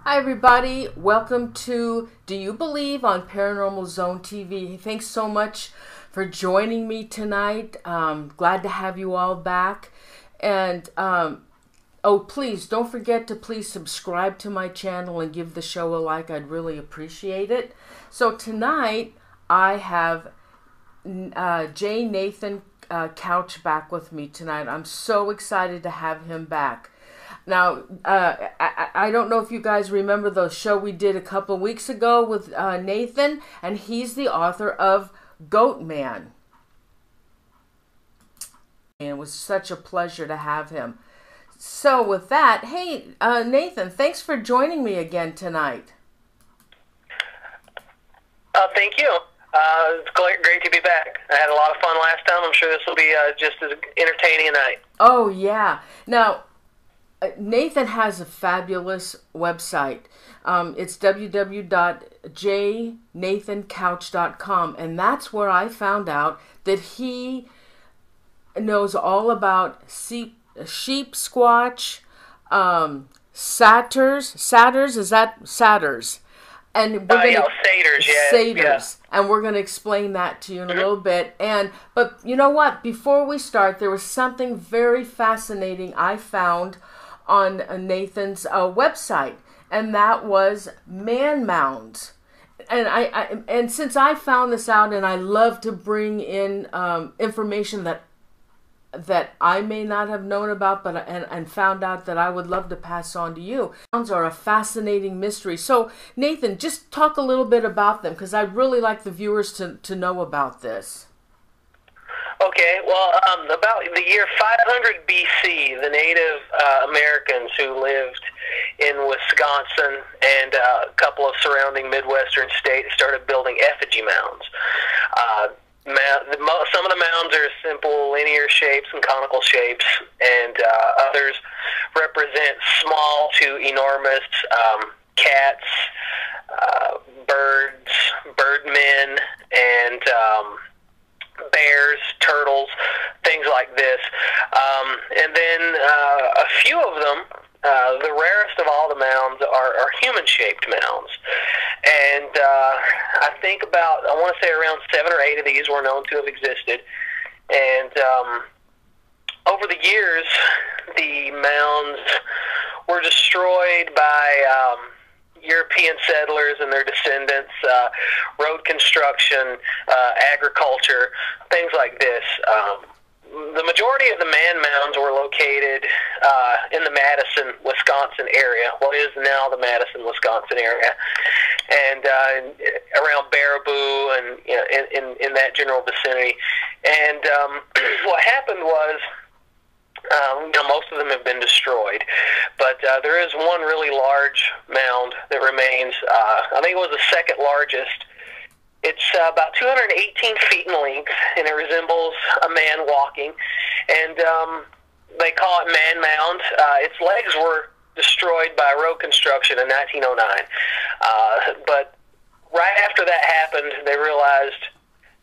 Hi everybody, welcome to Do You Believe on Paranormal Zone TV. Thanks so much for joining me tonight. Glad to have you all back. And oh, please don't forget to please subscribe to my channel and give the show a like. I'd really appreciate it. So tonight I have J. Nathan Couch back with me tonight. I'm so excited to have him back. Now, I don't know if you guys remember the show we did a couple of weeks ago with Nathan, and he's the author of Goat Man. And it was such a pleasure to have him. So with that, hey, Nathan, thanks for joining me again tonight. Thank you. It's great to be back. I had a lot of fun last time. I'm sure this will be just as entertaining a night. Oh, yeah. Now, Nathan has a fabulous website. It's www.jnathancouch.com, and that's where I found out that he knows all about sheep squatch, satyrs, is that satyrs? And we're gonna, satyrs, yeah. Satyrs. Yeah. And we're going to explain that to you in a little bit. But you know what? Before we start, there was something very fascinating I found on Nathan's website, and that was man mounds. And since I found this out, and I love to bring in information that I may not have known about, but and found out that I would love to pass on to you. Mounds are a fascinating mystery. So Nathan, just talk a little bit about them, because I'd really like the viewers to know about this. Okay, well, about the year 500 BC, the Native Americans who lived in Wisconsin and a couple of surrounding Midwestern states started building effigy mounds. Some of the mounds are simple linear shapes and conical shapes, and others represent small to enormous cats, birds, birdmen, and bears, turtles, things like this. And then a few of them, the rarest of all the mounds, are human-shaped mounds. And I think I want to say around 7 or 8 of these were known to have existed. And over the years, the mounds were destroyed by European settlers and their descendants, road construction, agriculture, things like this. The majority of the man mounds were located in the Madison, Wisconsin area, what is now the Madison, Wisconsin area, and around Baraboo and in that general vicinity. And what happened was, most of them have been destroyed, but there is one really large mound that remains. I think it was the second largest. It's about 218 feet in length, and it resembles a man walking, and they call it Man Mound. Its legs were destroyed by road construction in 1909, but right after that happened, they realized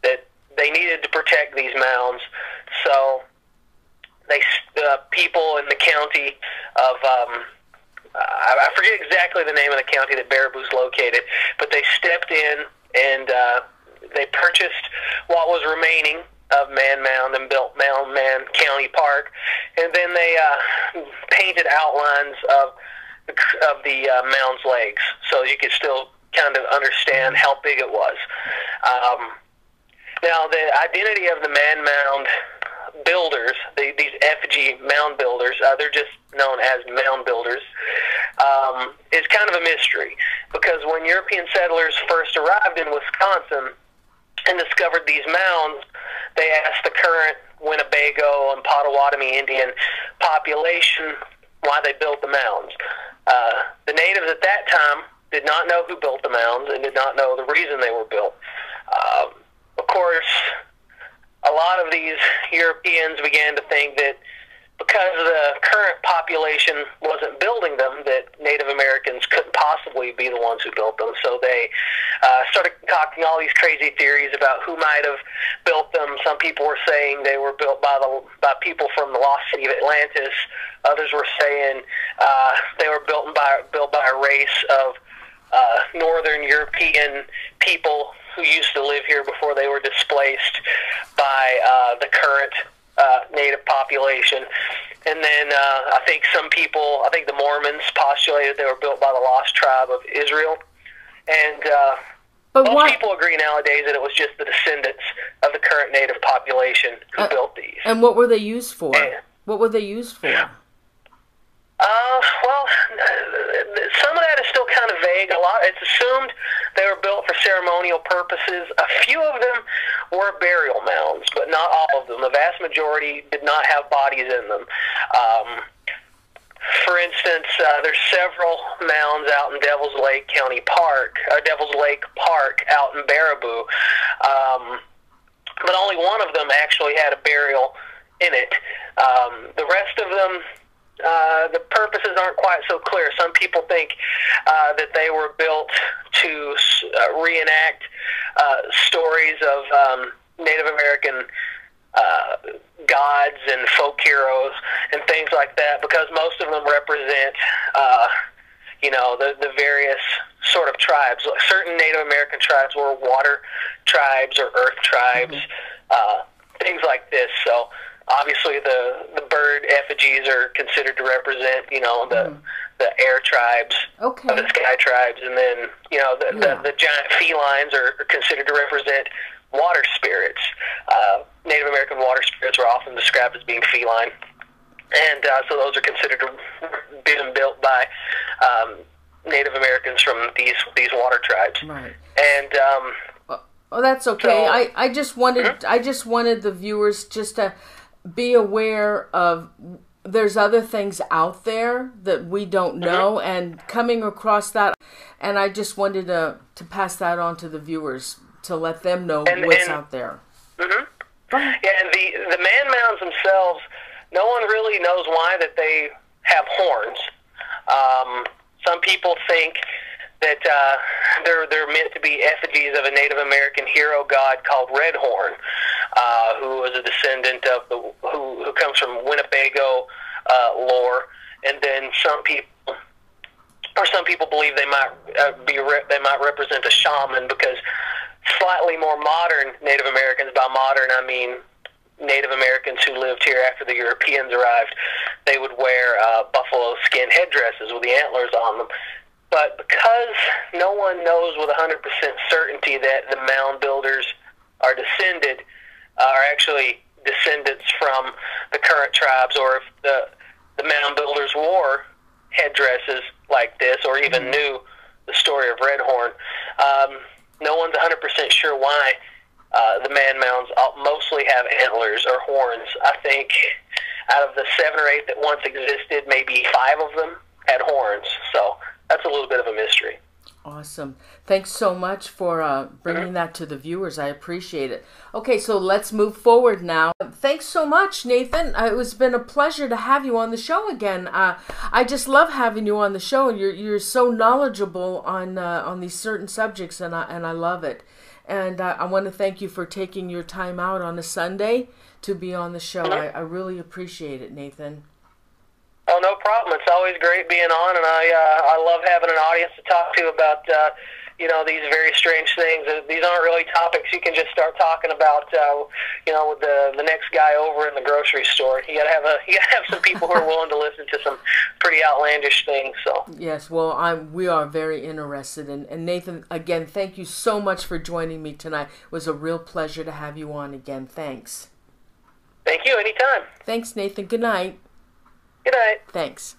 that they needed to protect these mounds, so people in the county of, I forget exactly the name of the county that Baraboo's located, but they stepped in and they purchased what was remaining of Man Mound and built Mound Man County Park, and then they painted outlines of the mound's legs, so you could still kind of understand how big it was. Now, the identity of the Man Mound builders, these effigy mound builders, they're just known as mound builders, is kind of a mystery, because when European settlers first arrived in Wisconsin and discovered these mounds, they asked the current Winnebago and Potawatomi Indian population why they built the mounds. The natives at that time did not know who built the mounds and did not know the reason they were built. Of course, a lot of these Europeans began to think that because because the current population wasn't building them, that Native Americans couldn't possibly be the ones who built them. So they started concocting all these crazy theories about who might have built them. Some people were saying they were built by people from the lost city of Atlantis. Others were saying they were built by a race of Northern European people who used to live here before they were displaced by the current native population. And then I think the Mormons postulated they were built by the lost tribe of Israel. And most people agree nowadays that it was just the descendants of the current native population who built these. And what were they used for? What were they used for? Well, some of that is still kind of vague. It's assumed they were built for ceremonial purposes. A few of them were burial mounds, but not all of them. The vast majority did not have bodies in them. For instance, there's several mounds out in Devil's Lake Park out in Baraboo, but only one of them actually had a burial in it. The rest of them, the purposes aren't quite so clear. Some people think that they were built to reenact stories of Native American gods and folk heroes and things like that, because most of them represent, the various sort of tribes. Certain Native American tribes were water tribes or earth tribes, things like this. So obviously the bird effigies are considered to represent, the air tribes, the sky tribes, and then, the giant felines are considered to represent water spirits. Native American water spirits were often described as being feline, and so those are considered to have been built by Native Americans from these water tribes. Right. And that's okay. So, I just wanted the viewers just to be aware of there's other things out there that we don't know, and coming across that, and I just wanted to pass that on to the viewers to let them know what's out there. Yeah, and the man mounds themselves, no one really knows why that they have horns. Some people think that they're meant to be effigies of a Native American hero god called Redhorn, who was a descendant of who comes from Winnebago lore, and then some people believe they might represent a shaman, because slightly more modern Native Americans, by modern I mean Native Americans who lived here after the Europeans arrived, they would wear buffalo skin headdresses with the antlers on them. But because no one knows with 100% certainty that the Mound Builders are actually descendants from the current tribes, or if the Mound Builders wore headdresses like this, or even knew the story of Redhorn, no one's 100% sure why the man mounds mostly have antlers or horns. I think out of the 7 or 8 that once existed, maybe 5 of them had horns. So that's a little bit of a mystery. Awesome. Thanks so much for bringing that to the viewers. I appreciate it. Okay, so let's move forward now. Thanks so much, Nathan. It's been a pleasure to have you on the show again. I just love having you on the show. You're so knowledgeable on these certain subjects, and I love it. And I want to thank you for taking your time out on a Sunday to be on the show. I really appreciate it, Nathan. Oh, no problem. It's always great being on, and I love having an audience to talk to about these very strange things. These aren't really topics you can just start talking about with the next guy over in the grocery store. You gotta have some people who are willing to listen to some pretty outlandish things. So yes, well, we are very interested, and Nathan, again, thank you so much for joining me tonight. It was a real pleasure to have you on again. Thanks. Thank you. Anytime. Thanks, Nathan. Good night. Good night. Thanks.